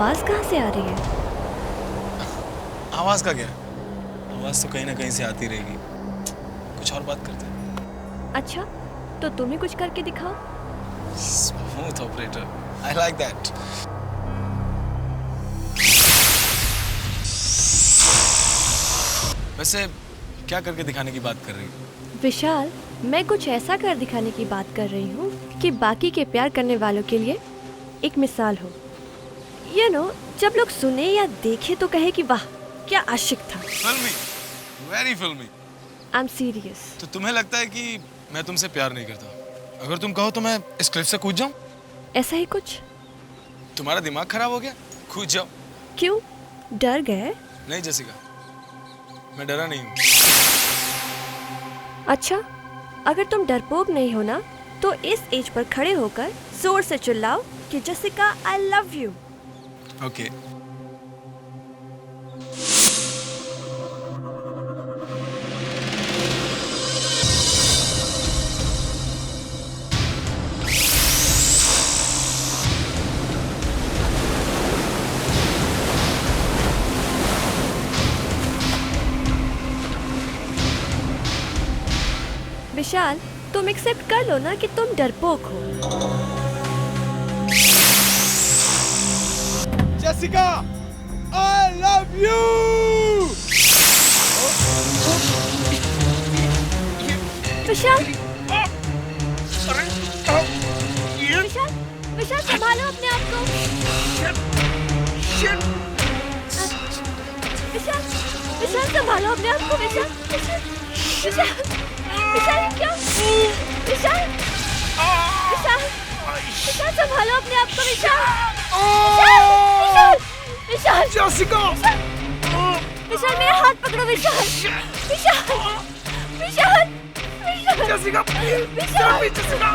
आवाज कहाँ से आ रही है? आवाज का क्या? आवाज तो कहीं ना कहीं से आती रहेगी। कुछ और बात करते हैं। अच्छा, तो तुम ही कुछ करके दिखाओ। Smooth operator, I like that. वैसे क्या करके दिखाने की बात कर रही हो? विशाल, मैं कुछ ऐसा कर दिखाने की बात कर रही हूँ कि बाकी के प्यार करने वालों के लिए एक मिसाल हो। जब लोग सुने या देखे तो कहे कि वाह क्या आशिक था। फिल्मी, वेरी फिल्मी। I am serious. तो तुम्हें लगता है कि मैं तुमसे प्यार नहीं करता? अगर तुम कहो तो मैं इस क्लिफ से कूद जाऊं? ऐसा ही कुछ? तुम्हारा दिमाग खराब हो गया? कूद जाओ। क्यों, डर गए? नहीं जेसिका, मैं डरा नहीं हूँ। अच्छा, अगर तुम डरपोक नहीं हो ना, तो इस एज पर खड़े होकर जोर से चिल्लाओ कि Jessica I love you. Okay. Vishal, तुम एक्सेप्ट कर लो ना कि तुम डरपोक हो। Jessica, I love you! Vishal, Vishal, Vishal संभालो अपने आप को। विशाल, विशाल संभालो अपने आप को। विशाल, विशाल, विशाल, विशाल क्या? विशाल, विशाल, विशाल संभालो अपने आप को। विशाल, विशाल, विशाल, जेसिका! विशाल मेरा हाथ पकड़ो। विशाल, विशाल, विशाल, विशाल, जेसिका! विशाल, जेसिका!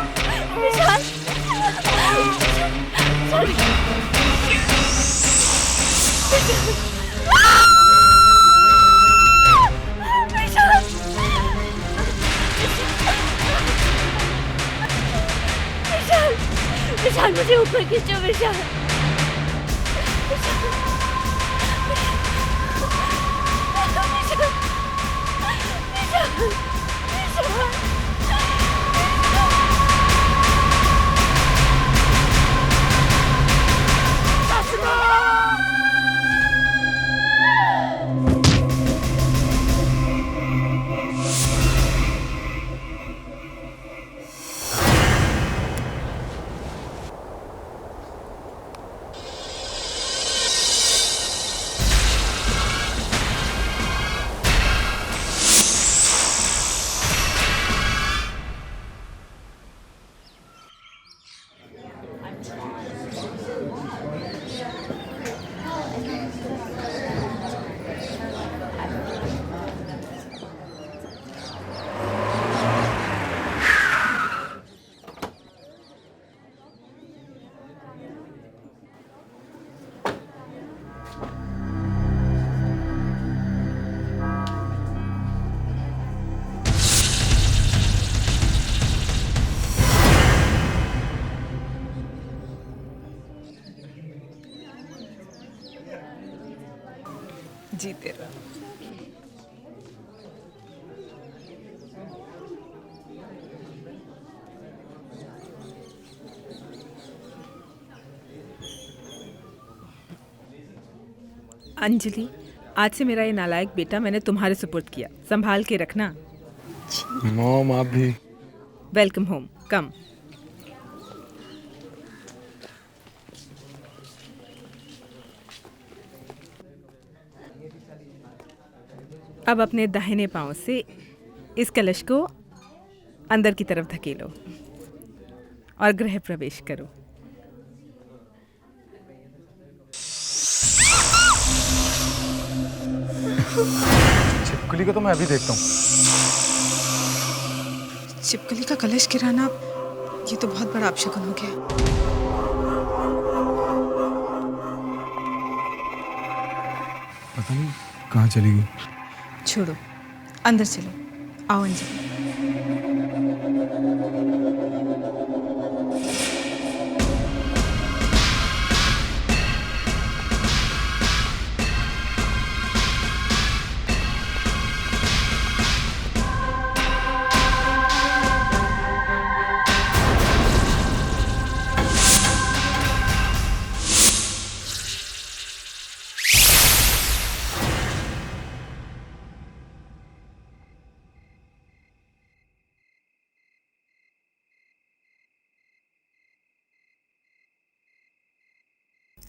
विशाल, विशाल, विशाल मुझे ऊपर खींचो। विशाल, जीते रहो। अंजलि, आज से मेरा ये नालायक बेटा मैंने तुम्हारे सुपुर्द किया, संभाल के रखना। मॉम, आप भी। वेलकम होम, कम। अब अपने दाहिने पांव से इस कलश को अंदर की तरफ धकेलो और गृह प्रवेश करो। छिपकली को तो मैं अभी देखता हूँ। छिपकली का कलश गिराना, ये तो बहुत बड़ा अपशगुन हो गया। पता नहीं कहाँ चली गई। छोड़ो, अंदर चलो। आओ अंजलि।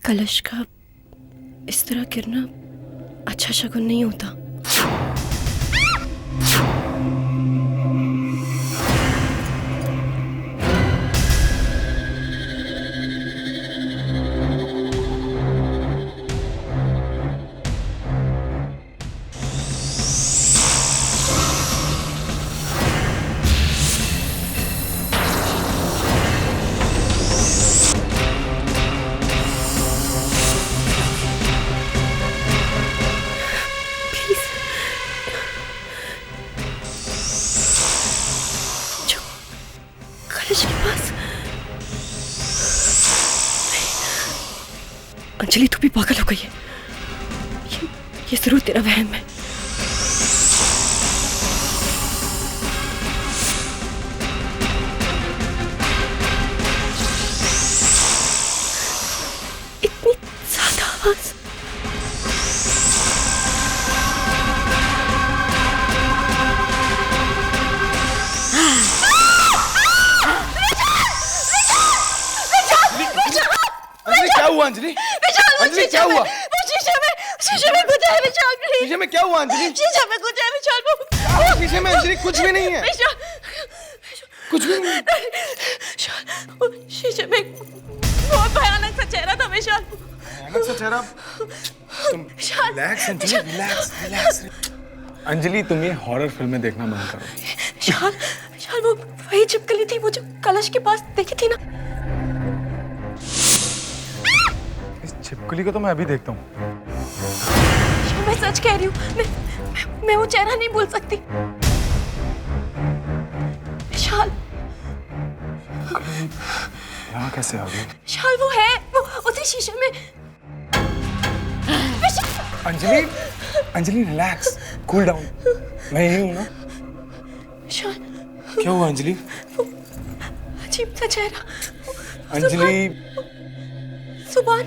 कलश का इस तरह गिरना अच्छा शगुन नहीं होता। कलश के पास अंजलि, तू भी पागल हो गई है। ये जरूर तेरा वहम है। इतनी ज्यादा आवाज। क्या हुआ अंजलि? अंजलि क्या हुआ? वो शीशे में कुछ है विशाल, प्लीज। शीशे में क्या हुआ अंजलि? शीशे में कुछ है विशाल। शीशे में अंजलि कुछ भी नहीं है। कुछ भी नहीं। शीशे में बहुत भयानक सा चेहरा था विशाल। भयानक सा चेहरा? तुम रिलैक्स अंजलि, रिलैक्स। अंजलि तुम ये हॉरर फिल्में देखना बंद करो। विशाल वो वही छिपकली थी, वो जो कलश के पास देखी थी ना। छिपकली को तो मैं अभी देखता हूँ। मैं सच कह रही हूँ, मैं वो चेहरा नहीं भूल सकती। विशाल यहाँ कैसे आ गई? विशाल वो है, वो उसी शीशे में। Anjali relax, cool down. मैं यही हूँ ना। विशाल क्या हुआ अंजलि? अजीब सा चेहरा। अंजलि सुभान,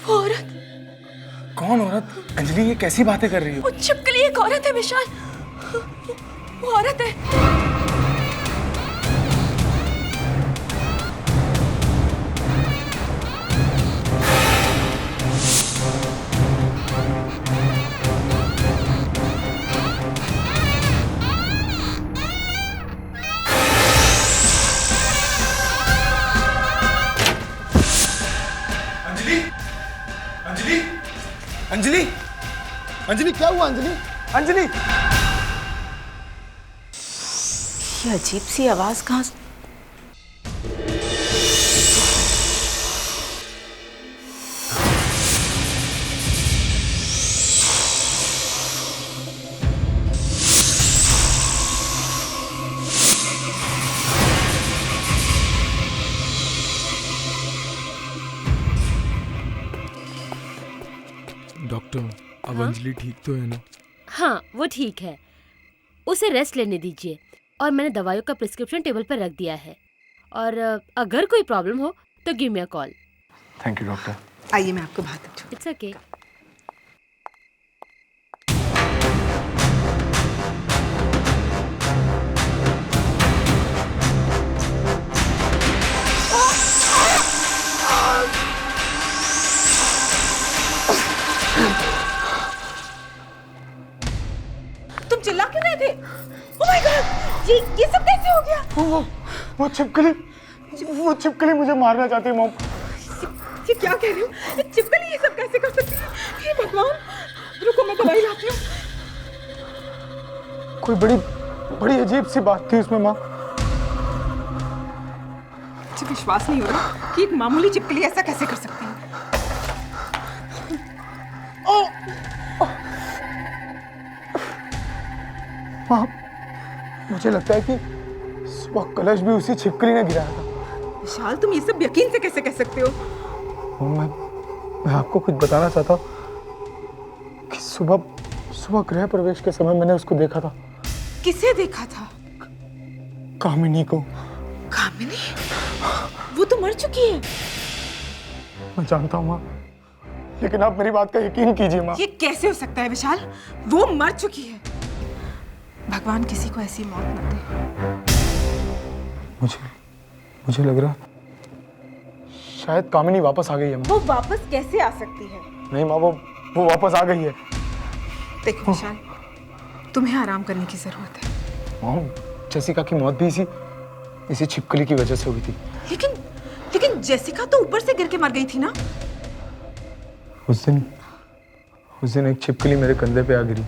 वो औरत। कौन औरत? अंजलि ये कैसी बातें कर रही हो? वो छिपकली एक औरत है विशाल, वो औरत है। अंजलि क्या हुआ? अंजलि ये अजीब सी आवाज कहाँ से? डॉक्टर अब अंजलि ठीक तो है ना? हाँ वो ठीक है, उसे रेस्ट लेने दीजिए और मैंने दवाइयों का प्रिस्क्रिप्शन टेबल पर रख दिया है और अगर कोई प्रॉब्लम हो तो give me a call. Thank you doctor. आइए मैं आपको बात दूँ। It's okay. तुम चिल्ला क्यों रहे थे? ओह माय गॉड, ये सब कैसे हो गया? वो छिपकली मुझे मारना चाहती है मॉम। ये क्या कह रही हो? ये छिपकली ये सब कैसे कर सकती है? हे भगवान, रुको मैं दवाई लाती हूँ। कोई बड़ी अजीब सी बात थी उसमें माँ। मुझे विश्वास नहीं हो रहा कि एक मामूली छिपकली ऐसा कैसे कर सकती है। माँ मुझे लगता है कि सुबह कलश भी उसी छिपकली ने गिराया था। विशाल तुम ये सब यकीन से कैसे कह सकते हो? मैं आपको कुछ बताना चाहता हूँ कि सुबह गृह प्रवेश के समय मैंने उसको देखा था। किसे देखा था? कामिनी को। कामिनी? वो तो मर चुकी है। मैं जानता हूँ माँ, लेकिन आप मेरी बात का यकीन कीजिए माँ। ये कैसे हो सकता है विशाल? वो मर चुकी है। भगवान किसी को ऐसी मौत न दे। मुझे लग रहा शायद कामिनी वापस आ गई है माँ। वो वापस कैसे आ सकती है? नहीं माँ, वो वापस आ गई है। देखो विशाल, तुम्हें आराम करने की जरूरत है। माँ, जेसिका की मौत भी इसी छिपकली की वजह से हुई थी। लेकिन जेसिका तो ऊपर से गिर के मर गई थी ना? उस दिन एक छिपकली मेरे कंधे पे आ गिरी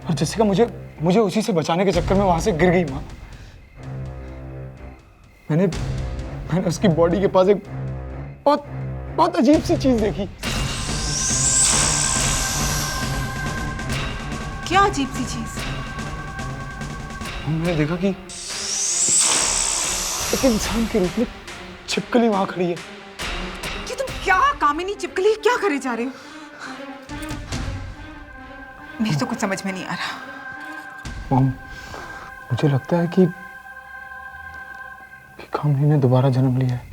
और जेसिका मुझे उसी से बचाने के चक्कर में वहां से गिर गई माँ। मैंने उसकी बॉडी के पास एक बहुत अजीब सी चीज देखी। क्या अजीब सी चीज? मैंने देखा कि एक इंसान के रूप में छिपकली वहां खड़ी है। कि तुम क्या कामिनी चिपकली क्या करे जा रहे हो? मेरे तो कुछ समझ में नहीं आ रहा। मॉम, मुझे लगता है कि कामिनी ने दोबारा जन्म लिया है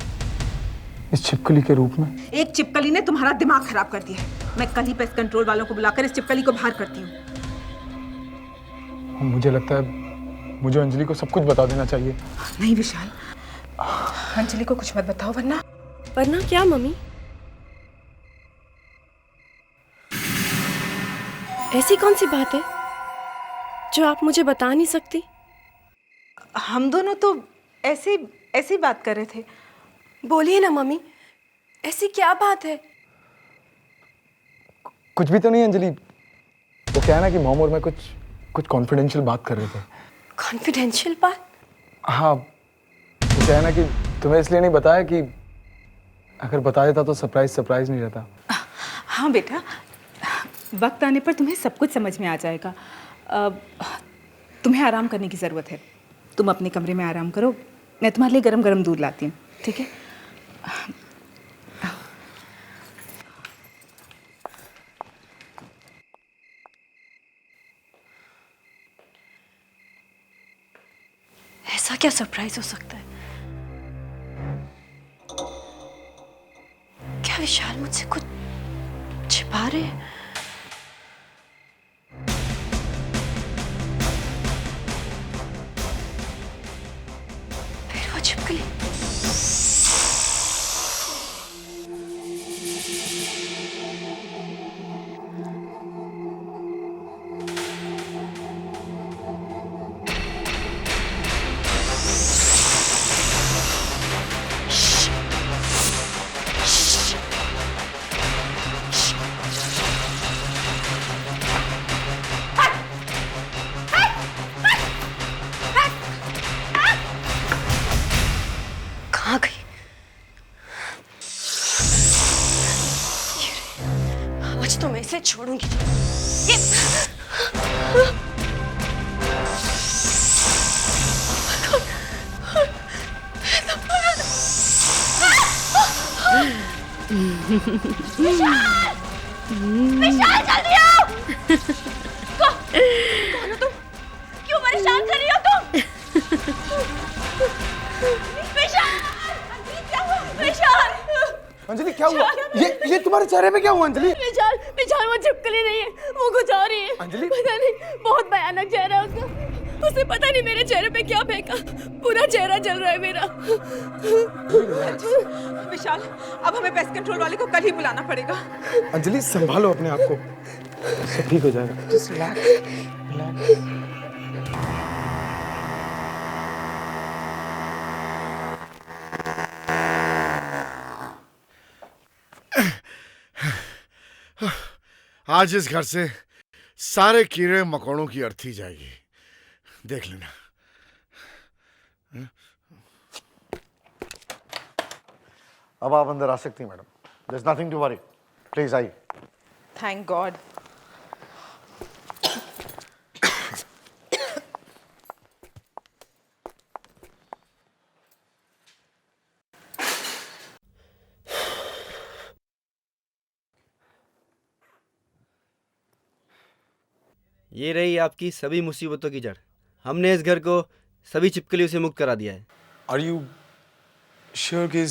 इस छिपकली के रूप में। एक चिपकली ने तुम्हारा दिमाग खराब कर दिया है। मैं कल ही पेस्ट कंट्रोल वालों को बुलाकर इस चिपकली को बाहर करती हूँ। मुझे लगता है मुझे अंजलि को सब कुछ बता देना चाहिए। नहीं विशाल, अंजलि को कुछ मत बताओ वरना क्या मम्मी? ऐसी कौन सी बात है जो आप मुझे बता नहीं सकती? हम दोनों तो ऐसे बात कर रहे थे। बोलिए ना मम्मी, ऐसी क्या बात है? कुछ भी तो नहीं अंजलि, वो क्या है ना कि मॉम और मैं कुछ कॉन्फिडेंशियल बात कर रहे थे। कॉन्फिडेंशियल बात? हाँ, वो क्या है ना कि तुम्हें इसलिए नहीं बताया कि अगर बता देता तो सरप्राइज नहीं रहता। हाँ बेटा, वक्त आने पर तुम्हें सब कुछ समझ में आ जाएगा। तुम्हें आराम करने की ज़रूरत है। तुम अपने कमरे में आराम करो, मैं तुम्हारे लिए गरम गरम दूध लाती हूँ, ठीक है? ऐसा क्या सरप्राइज हो सकता है? क्या विशाल मुझसे कुछ छिपा रहे हैं? फिर वो छिपकली। कहाँ गई? आज तो मैं इसे छोड़ूंगी। ये विशाल जल्दी आओ! कौन हो तुम? क्यों परेशान कर रही हो तुम? विशाल! विशाल! अंजलि क्या हुआ? ये तुम्हारे चेहरे पे क्या हुआ अंजलि? विशाल वो छिपकली नहीं है, वो कुछ और ही है। अंजलि? पता नहीं, बहुत भयानक चेहरा है उसका। उसे पता नहीं मेरे चेहरे पे क्या फेंका, पूरा चेहरा जल रहा है मेरा। विशाल, अब हमें पेस्ट कंट्रोल वाले को कल ही बुलाना पड़ेगा। अंजलि संभालो अपने आप को, सब ठीक हो जाएगा। Just relax. आज इस घर से सारे कीड़े मकोड़ों की अर्थी जाएगी, देख लेना। अब आप अंदर आ सकती हैं madam. There's nothing to worry. Please आइए। Thank God. ये रही आपकी सभी मुसीबतों की जड़। हमने इस घर को सभी छिपकलियों से मुक्त करा दिया है। आर यू श्योर कि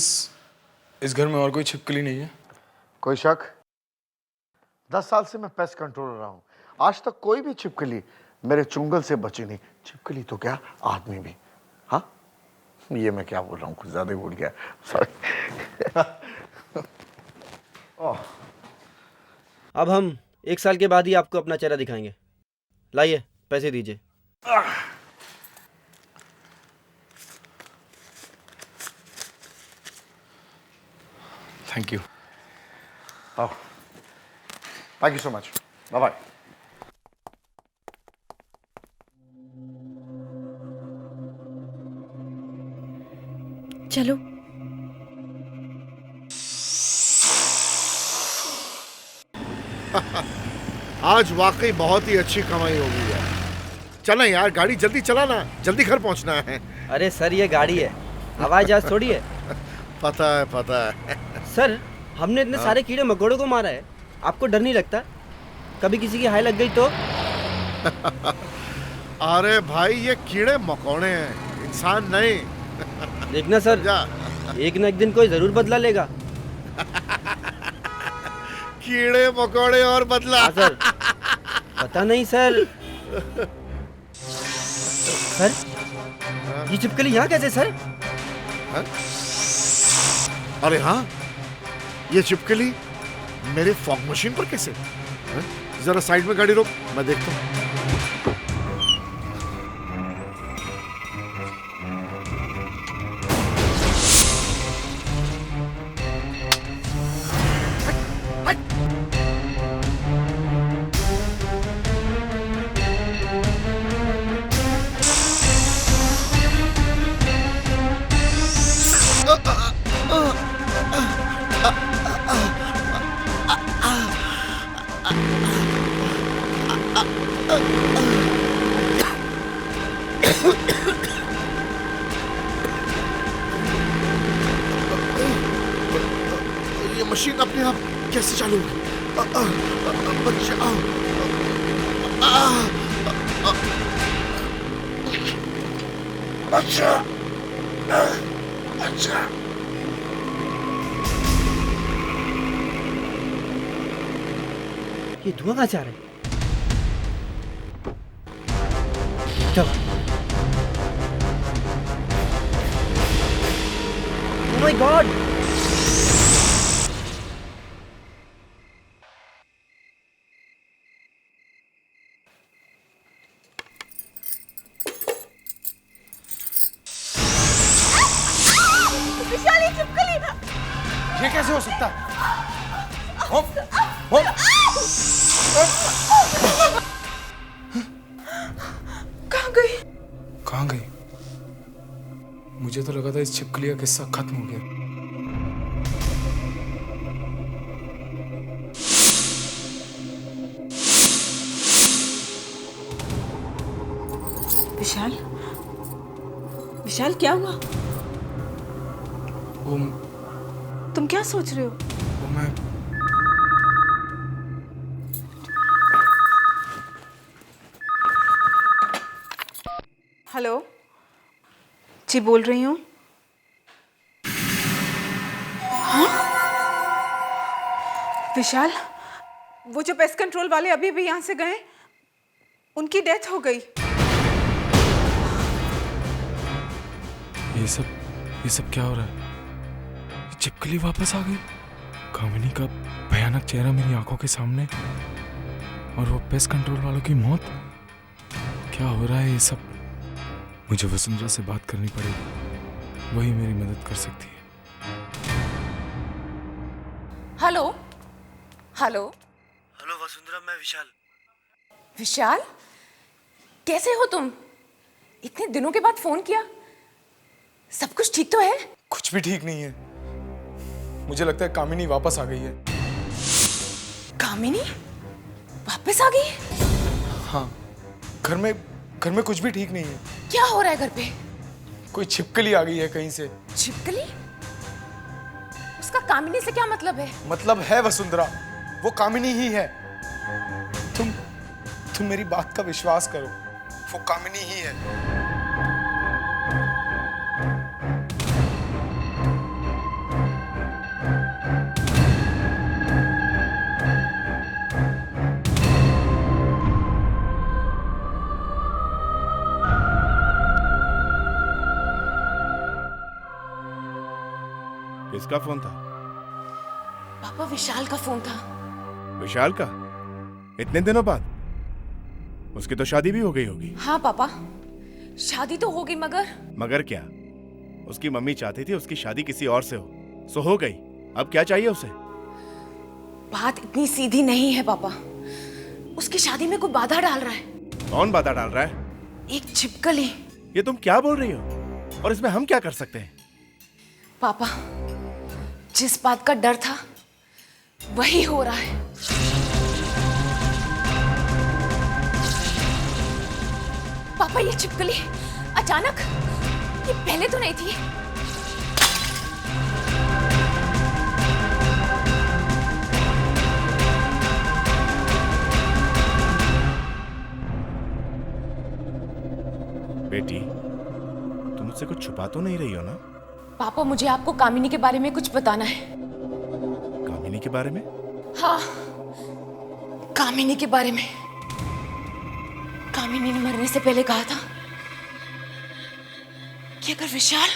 इस घर में और कोई छिपकली नहीं है? कोई शक? 10 साल से मैं पेस्ट कंट्रोलर रहा हूँ, आज तक कोई भी छिपकली मेरे चुंगल से बची नहीं। छिपकली तो क्या, आदमी भी। हाँ, ये मैं क्या बोल रहा हूँ, कुछ ज्यादा ही बोल गया, सॉरी। अब हम 1 साल के बाद ही आपको अपना चेहरा दिखाएंगे। लाइए पैसे दीजिए। Thank you. Thank you so much, bye bye. चलो। आज वाकई बहुत ही अच्छी कमाई होगी यार। चलें यार, गाड़ी जल्दी चलाना, जल्दी घर पहुंचना है। अरे सर ये गाड़ी है, हवाई जहाज थोड़ी है। पता है, पता है। सर हमने इतने सारे कीड़े मकोड़ों को मारा है, आपको डर नहीं लगता? कभी किसी की हाय लग गई तो? अरे भाई ये कीड़े मकोड़े हैं, इंसान नहीं। देखना सर, एक न एक दिन कोई जरूर बदला लेगा। कीड़े मकोड़े और बदला। हाँ सर, पता नहीं सर। सर ये छिपकली यहाँ कैसे सर? हा? अरे हाँ, ये छिपकली मेरे फॉग मशीन पर कैसे? हा? जरा साइड में गाड़ी रोक, मैं देखता हूँ। ये मशीन अपने आप कैसे चालू होगी? बचाओ। अच्छा, अच्छा। ये धुआं कहाँ से आ रहा है? चलो। Oh my God! विशाल, ये छिपकली। ये कैसे हो सकता है? कहाँ गई? कहाँ गई? मुझे तो लगा था इस छिपकली का किस्सा खत्म हो गया। विशाल, विशाल क्या हुआ? वो तुम क्या सोच रहे हो? मैं हेलो जी, बोल रही हूँ। हाँ विशाल, वो जो पेस्ट कंट्रोल वाले अभी भी यहाँ से गए, उनकी डेथ हो गई। ये सब क्या हो रहा है? छिपकली वापस आ गई। कामिनी का भयानक चेहरा मेरी आंखों के सामने, और वो पेस्ट कंट्रोल वालों की मौत। क्या हो रहा है ये सब? मुझे वसुंधरा से बात करनी पड़ेगी, वही मेरी मदद कर सकती है। हेलो हेलो हेलो वसुंधरा, मैं विशाल। विशाल, कैसे हो तुम? इतने दिनों के बाद फोन किया। सब कुछ ठीक तो है? कुछ भी ठीक नहीं है। मुझे लगता है कामिनी वापस आ गई है। कामिनी वापस आ गई? हाँ, घर में कुछ भी ठीक नहीं है। क्या हो रहा है घर पे? कोई छिपकली आ गई है कहीं से। छिपकली? उसका कामिनी से क्या मतलब है? मतलब है वसुंधरा, वो कामिनी ही है। तुम मेरी बात का विश्वास करो, वो कामिनी ही है। किसका फोन था? पापा विशाल का फोन था। विशाल का? इतने दिनों बाद? उसकी तो शादी भी हो गई होगी। हाँ पापा, शादी तो हो गई, मगर क्या? उसकी मम्मी चाहती थी उसकी शादी किसी और से हो, सो हो गई। अब क्या चाहिए उसे? बात इतनी सीधी नहीं है पापा। उसकी शादी में कोई बाधा डाल रहा है। कौन बाधा डाल रहा है? एक छिपकली। ये तुम क्या बोल रही हो? और इसमें हम क्या कर सकते हैं? पापा, जिस बात का डर था वही हो रहा है। पापा, ये छिपकली अचानक, ये पहले तो नहीं थी। बेटी, तुम मुझसे कुछ छुपा तो नहीं रही हो ना? पापा, मुझे आपको कामिनी के बारे में कुछ बताना है। कामिनी के बारे में? हाँ, कामिनी के बारे में। कामिनी ने मरने से पहले कहा था कि अगर विशाल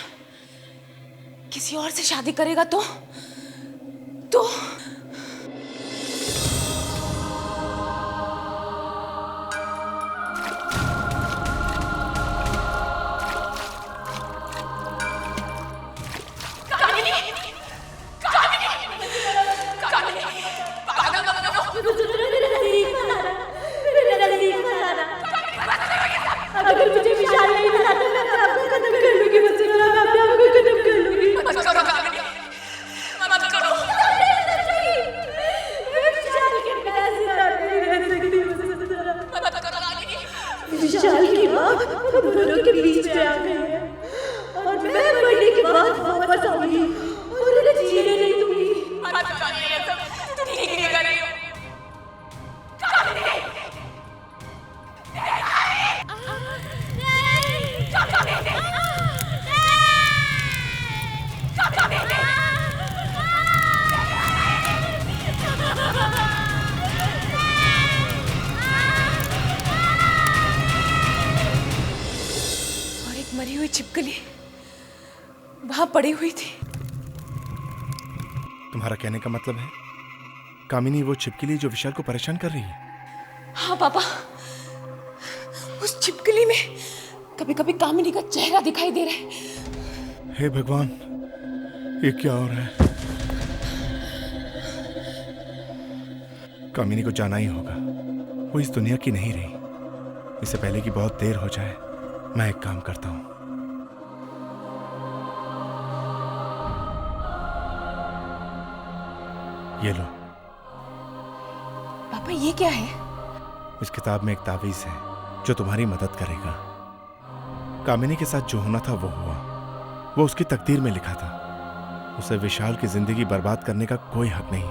किसी और से शादी करेगा तो अगर मुझे विशाल नहीं मिला तो मैं अपने आप को खत्म कर लूंगी। मुझसे मैं अपने आप को खत्म कर लूंगी। मत करो कामिनी, मत करो। विशाल के बिना जिंदा नहीं रह सकती। मत करो कामिनी। विशाल की माँ हम दोनों के बीच में आ गई है और मैं मरने के बाद वापस आऊंगी और उन्हें जीने नहीं दूंगी। मत करो, ये सब ठीक नहीं कर रही हो। और एक मरी हुई छिपकली वहां पड़ी हुई थी। तुम्हारा कहने का मतलब है कामिनी वो छिपकली जो विशाल को परेशान कर रही है? हाँ पापा, उस छिपकली में कभी कभी कामिनी का चेहरा दिखाई दे रहा है। हे भगवान, ये क्या हो रहा है? कामिनी को जाना ही होगा। वो इस दुनिया की नहीं रही। इससे पहले कि बहुत देर हो जाए, मैं एक काम करता हूं। ये लो। पापा, ये क्या है? इस किताब में एक तावीज है जो तुम्हारी मदद करेगा। कामिनी के साथ जो होना था वो हुआ। वो उसकी तकदीर में लिखा था। उसे विशाल की जिंदगी बर्बाद करने का कोई हक नहीं।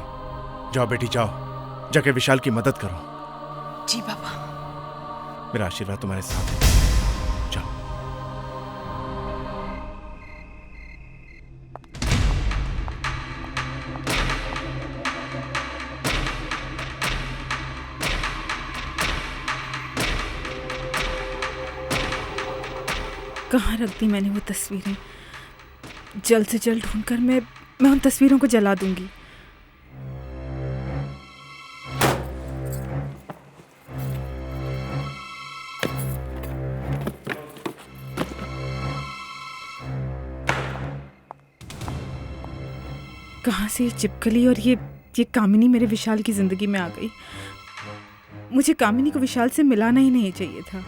जाओ बेटी, जाओ, जाके विशाल की मदद करो। जी पापा। मेरा आशीर्वाद तुम्हारे साथ है। जाओ। कहाँ रख दी मैंने वो तस्वीरें? जल्द से जल्द ढूंढकर मैं उन तस्वीरों को जला दूंगी। कहाँ से ये चिपकली और ये कामिनी मेरे विशाल की जिंदगी में आ गई? मुझे कामिनी को विशाल से मिलाना ही नहीं चाहिए था।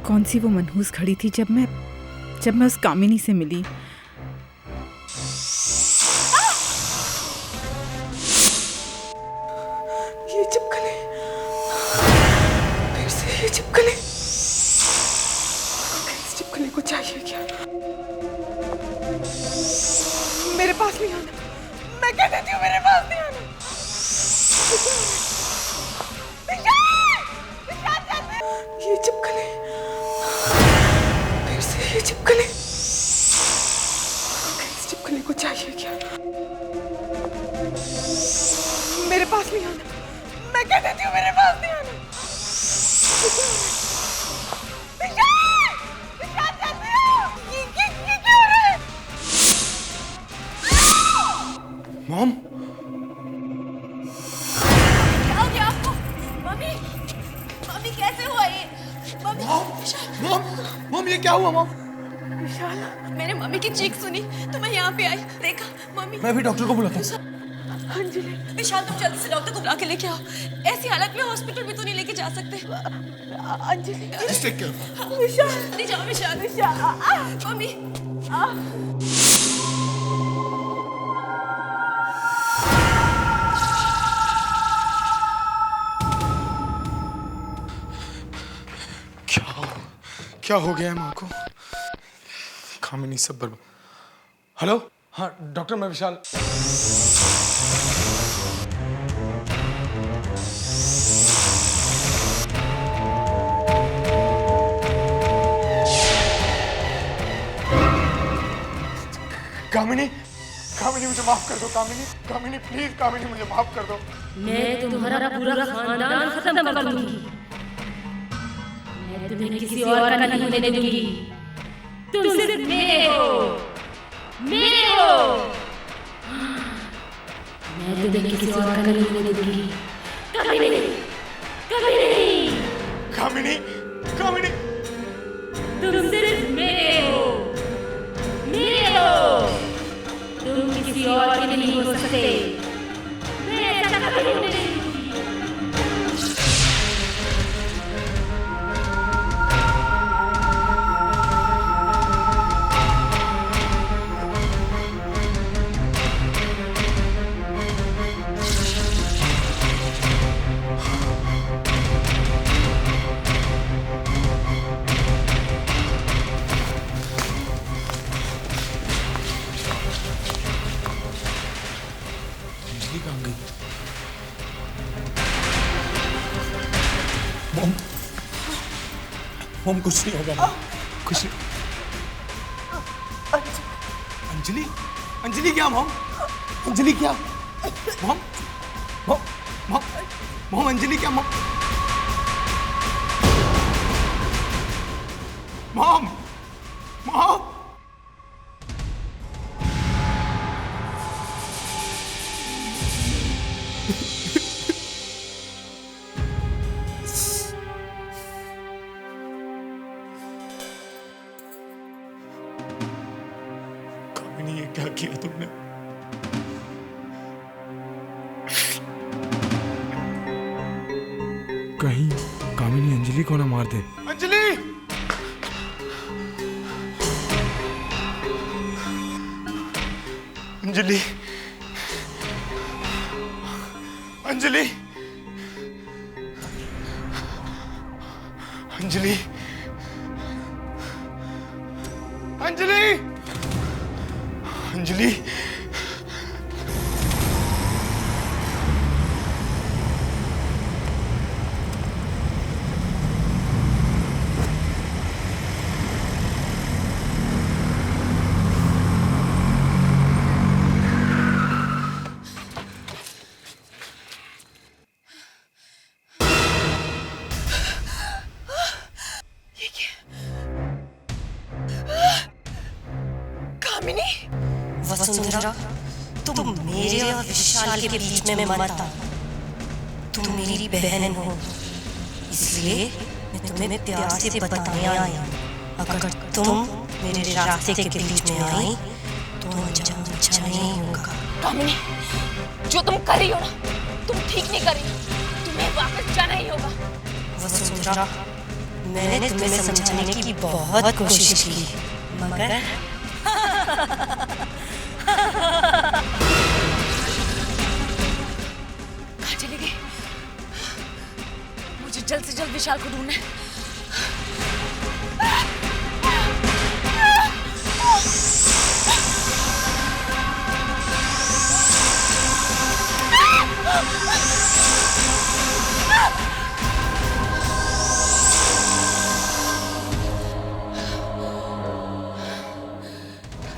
कौन सी वो मनहूस घड़ी थी जब मैं उस कामिनी से मिली? ये चिपकली, फिर से ये चिपकली। इस चिपकली को चाहिए क्या? मेरे पास नहीं आना। मैं कह देती हूँ मेरे पास नहीं आना। ये चिपकली, फिर से ये चिपकली। इस चिपकली को चाहिए क्या? मेरे पास नहीं आना। हुआ मॉम? विशाल, मैंने मम्मी की चीख सुनी तो मैं यहाँ पे आई, देखा मम्मी। मैं भी डॉक्टर को बुलाता हूँ। अंजलि, विशाल तुम जल्दी से डॉक्टर को बुला के लेके आओ। ऐसी हालत में हॉस्पिटल भी तो नहीं लेके जा सकते। Anjali, Just take care. विशाल, नहीं जाओ विशाल। विशाल, मम्मी क्या हो गया है माँ को? कामिनी सब बर्बाद। हेलो, हाँ डॉक्टर, मैं विशाल। कामिनी, कामिनी मुझे माफ कर दो। कामिनी, कामिनी प्लीज, कामिनी मुझे माफ कर दो। मैं तुम्हारा पूरा खानदान खत्म कर दूंगी। मैं तुम्हें किसी और का नहीं होने दूंगी। तुम सिर्फ मेरे हो, मेरे हो। मैं तुम्हें किसी और का नहीं होने दूंगी। कभी नहीं, कभी नहीं। कामिनी, कामिनी, तुम सिर्फ मेरे हो, मेरे हो। तुम किसी और के नहीं हो सकते। मैं ऐसा कभी नहीं होने दूंगी। मॉम कुछ नहीं होगा, कुछ नहीं। अंजलि, अंजलि क्या मॉम? अंजलि क्या? Mom, mom, mom, mom Anjali क्या? Mom, mom, mom. ये क्या किया तुमने? कहीं कामिनी अंजलि को ना मार दे। अंजलि, अंजलि, अंजलि, अंजलि, अंजलि, अंजलि, वसुंधरा, तुम मेरे और विशाल के बीच में मत आओ। तुम मेरी बहन हो, इसलिए मैं तुम्हें प्यार से बताने आई। अगर तुम मेरे रास्ते के बीच में आई तो अंजाम अच्छा नहीं होगा। कामिनी, जो तुम कर रही हो ना, तुम ठीक नहीं कर रही हो। तुम्हें वापस जाना ही होगा। वसुंधरा, मैंने तुम्हें समझाने की बहुत कोशिश की, मगर कहाँ चली गई? मुझे जल्द से जल्द विशाल को ढूंढना है।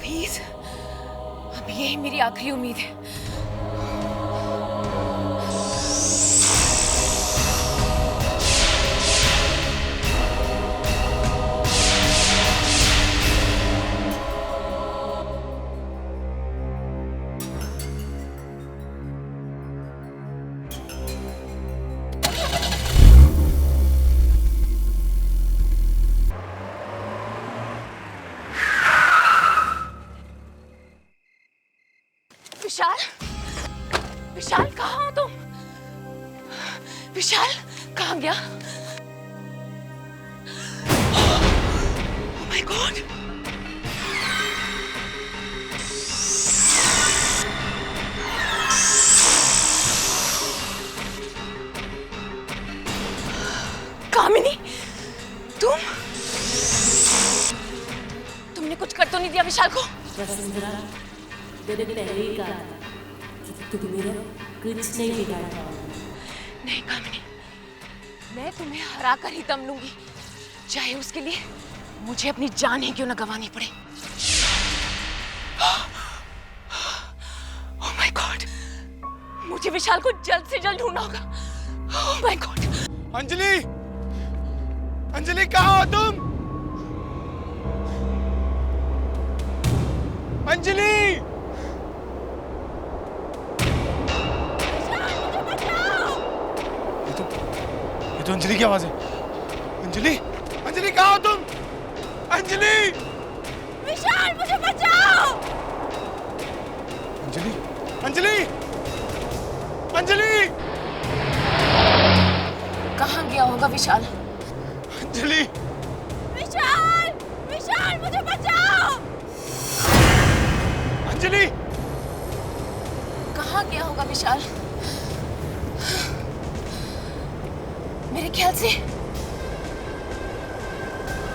प्लीज, अब यही मेरी आखिरी उम्मीद है। विशाल, विशाल कहाँ हो तुम? विशाल कहाँ गया? Oh my God! कामिनी, तुमने कुछ कर तो नहीं दिया विशाल को? वसुंधरा, मैंने पहले ही कहा कि तुम मेरा कुछ नहीं बिगाड़ा। नहीं कामिनी, मैं तुम्हें हरा कर ही दम लूंगी, चाहे उसके लिए मुझे अपनी जान ही क्यों न गंवानी पड़े। Oh my God! मुझे विशाल को जल्द से जल्द ढूंढना होगा। Oh my God! Anjali, Anjali कहाँ हो तुम? अंजलि! ये तो अंजलि की आवाज है। अंजलि, अंजलि कहाँ हो तुम? अंजलि! विशाल मुझे बचाओ! अंजलि, अंजलि, अंजलि! कहाँ गया होगा विशाल? अंजलि! विशाल! विशाल मुझे बचाओ! अंजलि! कहाँ गया होगा विशाल? मेरे ख्याल से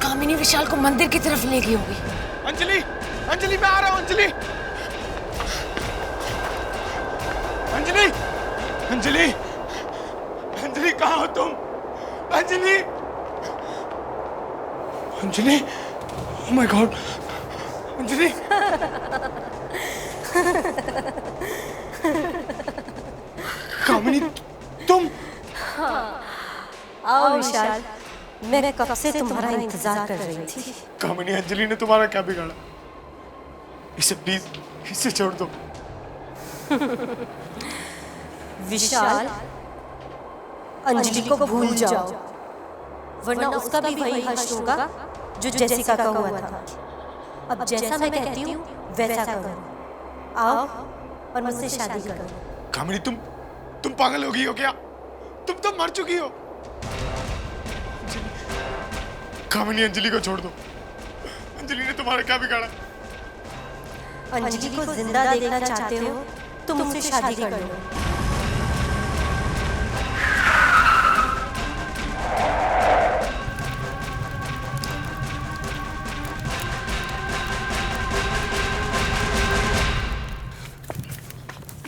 कामिनी विशाल को मंदिर की तरफ ले गई होगी। अंजलि, अंजलि मैं आ रहा हूँ। अंजलि, अंजलि, अंजलि, अंजलि कहाँ हो तुम? Anjali, Anjali, oh my God, Anjali! Kamini, तुम? आओ विशाल, मैं कब से तुम्हारा इंतजार कर रही थी। कामिनी, अंजलि ने तुम्हारा क्या बिगाड़ा? इसे प्लीज, इसे छोड़ दो। विशाल, अंजलि को भूल जाओ, वरना उसका भी वही हश्र होगा जो जेसिका का हुआ था। अब जैसा मैं कहती हूँ वैसा करो। आओ और मुझसे शादी करो। कामिनी, तुम पागल हो गई हो क्या? तुम तो मर चुकी हो। कामिनी, अंजलि को छोड़ दो। अंजलि ने तुम्हारा क्या बिगाड़ा? अंजलि को जिंदा देखना चाहते हो तो मुझसे शादी कर लो।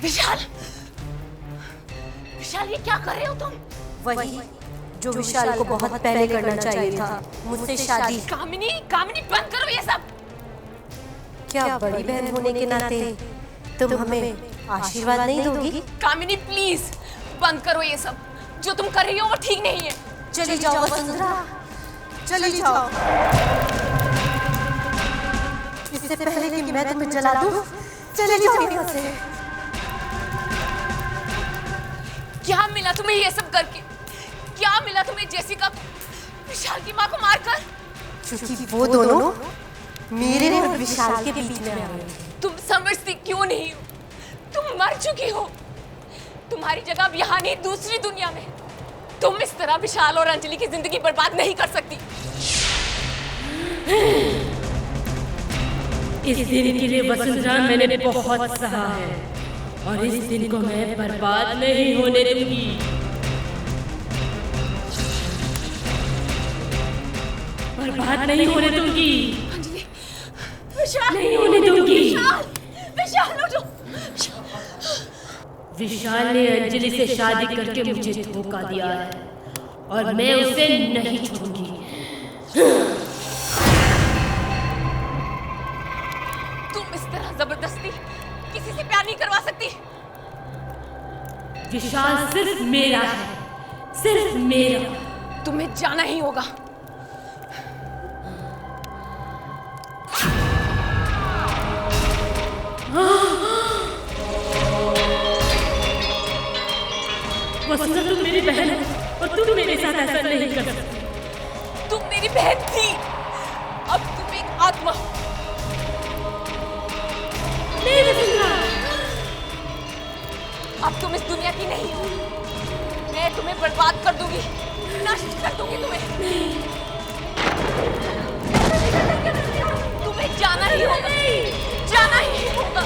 विशाल, विशाल ये क्या कर रहे हो तुम? वही जो विशाल को बहुत पहले करना चाहिए था, मुझसे शादी। कामिनी, कामिनी बंद करो ये सब। क्या बड़ी बहन होने के नाते तुम हमें आशीर्वाद नहीं दोगी? कामिनी प्लीज बंद करो ये सब। जो तुम कर रही हो वो ठीक नहीं है। चली जाओ वसुंधरा, चली जाओ। इससे पहले कि मैं तुम्हें जला दूं, चले जाओ यहाँ से। क्या मिला तुम्हें ये सब करके? क्या मिला तुम्हें जेसिका, विशाल की माँ को मारकर? क्योंकि वो दोनों मेरे और विशाल के बीच में आ गए। तुम समझती क्यों नहीं हो? तुम मर चुकी हो। तुम्हारी जगह अब यहाँ नहीं, दूसरी दुनिया में। तुम इस तरह विशाल और अंजलि की जिंदगी बर्बाद नहीं कर सकती। इस दिन के लिए वसुंधरा मैंने बहुत सहा है और इस दिन को मैं बर्बाद नहीं होने दूंगी। बर्बाद नहीं होने दूंगी। विशाल नहीं होने दूंगी। विशाल, विशाल उठो। विशाल ने अंजलि से शादी करके मुझे धोखा दिया है और मैं उसे नहीं छोड़ूंगी। तुम इस तरह जबरदस्ती किसी से प्यार नहीं करवा सकती। विशाल सिर्फ मेरा है, सिर्फ मेरा। तुम्हें जाना ही होगा। वसुंधरा तुम मेरी बहन हो और तुम मेरे साथ ऐसा नहीं कर सकती। तुम मेरी बहन थी, अब तुम एक आत्मा हो। नहीं वसुंधरा, की नहीं हूँ। मैं तुम्हें बर्बाद कर दूंगी, नष्ट कर दूंगी तुम्हें। तुम्हें जाना ही होगा, जाना ही होगा।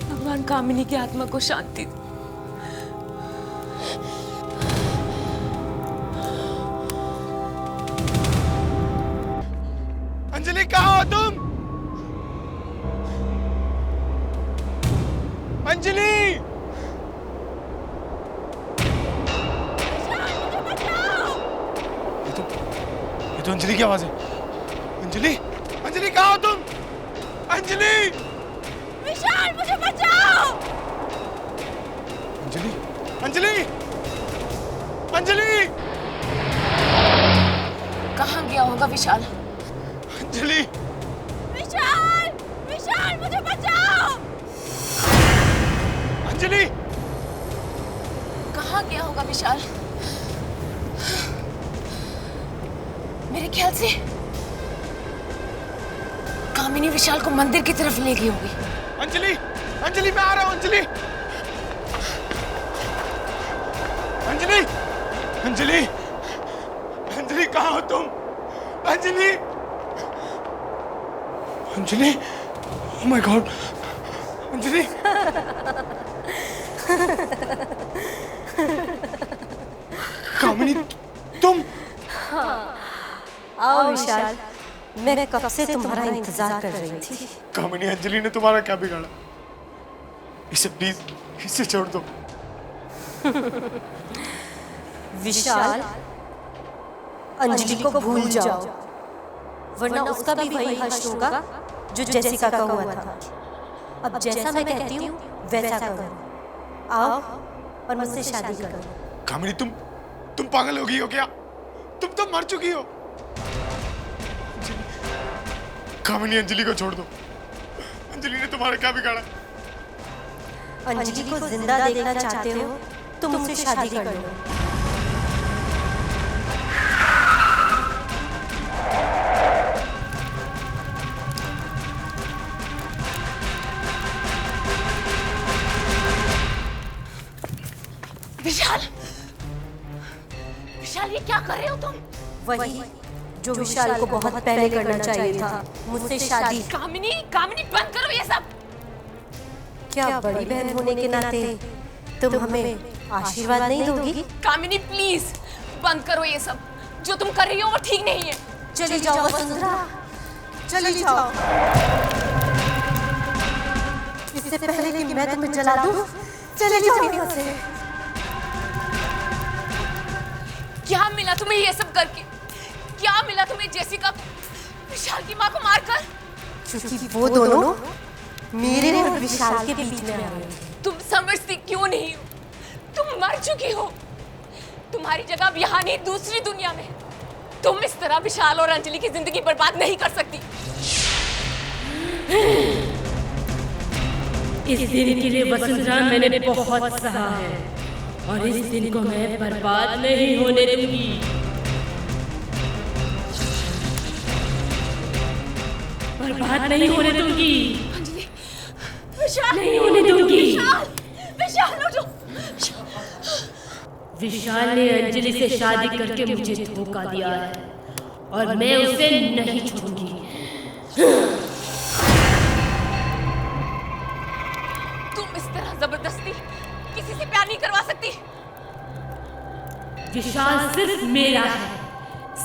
भगवान कामिनी की आत्मा को शांति दे। अंजलि कहाँ हो तुम? अंजलि! ये तो अंजलि की आवाज है। अंजलि! अंजलि कहाँ हो तुम? अंजलि! विशाल मुझे बचाओ! अंजलि! अंजलि! अंजलि! कहाँ गया होगा विशाल? अंजलि! विशाल! विशाल मुझे बचाओ! अंजलि! कहाँ गया होगा विशाल? मेरे ख्याल से कामिनी विशाल को मंदिर की तरफ ले गई होगी। अंजलि! अंजलि मैं आ रहा हूँ अंजलि! अंजलि! अंजलि! अंजलि कहाँ हो तुम? Anjali! Anjali! Oh my God! Anjali! Kamini तुम? आओ विशाल, मैं कब से तुम्हारा इंतजार कर रही थी। कामिनी अंजलि ने तुम्हारा क्या बिगाड़ा? इसे प्लीज इसे छोड़ दो। विशाल, अंजलि को भूल जाओ, वरना उसका भी वही हश्र होगा जो जेसिका का हुआ था। अब जैसा मैं कहती हूँ वैसा करो। आओ और मुझसे शादी करो। कामिनी तुम पागल हो गई हो क्या? तुम तो मर चुकी हो। कामिनी अंजलि को छोड़ दो। अंजलि ने तुम्हारा क्या बिगाड़ा? अंजलि को जिंदा देखना चाहते हो तो मुझसे शादी कर लो। विशाल! विशाल ये क्या कर रहे हो तुम? वही जो विशाल को बहुत पहले करना चाहिए था, मुझसे शादी। कामिनी, कामिनी बंद करो ये सब। क्या बड़ी बहन होने के नाते तुम हमें आशीर्वाद नहीं दोगी? कामिनी प्लीज बंद करो ये सब। जो तुम कर रही हो वो ठीक नहीं है। चली जाओ वसुंधरा, चली जाओ। इससे पहले कि मैं तुम्हें जला दूं, चली जाओ यहाँ से। क्या मिला तुम्हें ये सब करके? क्या मिला तुम्हें जेसिका विशाल की माँ को मारकर? क्योंकि वो दोनों मेरे और विशाल के बीच में आए। तुम समझती क्यों नहीं हो? तुम मर चुकी हो। तुम्हारी जगह अब यहाँ नहीं, दूसरी दुनिया में। तुम इस तरह विशाल और अंजलि की जिंदगी बर्बाद नहीं कर सकती। इस दिन के लिए वसुंधरा मैंने बहुत सहा है और इस दिन को मैं बर्बाद नहीं होने दूंगी। बर्बाद नहीं होने दूंगी। अंजलि, विशाल नहीं होने दूंगी। विशाल, विशाल उठो। विशाल ने अंजलि से शादी करके मुझे धोखा दिया है और मैं उसे नहीं छोड़ूंगी। तुम इस तरह जबरदस्ती किसी से प्यार नहीं करवा सकती। विशाल सिर्फ मेरा है,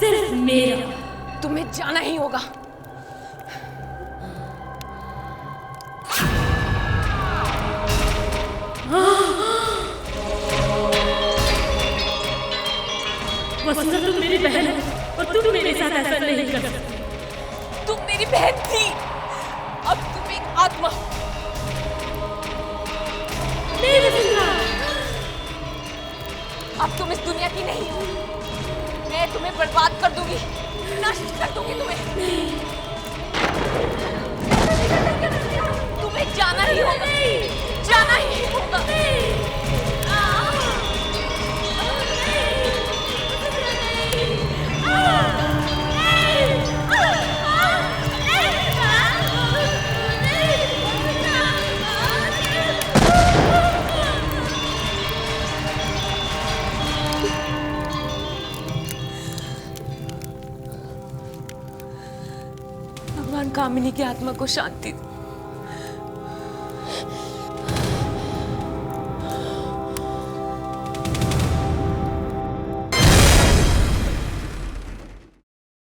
सिर्फ मेरा। तुम्हें जाना ही होगा। वसुंधरा तुम मेरी बहन हो और तुम मेरे साथ ऐसा नहीं कर सकती। तुम मेरी बहन थी, अब तुम एक आत्मा हो। नहीं वसुंधरा, अब तुम इस दुनिया की नहीं हो। मैं तुम्हें बर्बाद कर दूंगी, नष्ट कर दूंगी तुम्हें। तुम्हें जाना ही होगा, जाना ही होगा। भगवान कामिनी की आत्मा को शांति दे।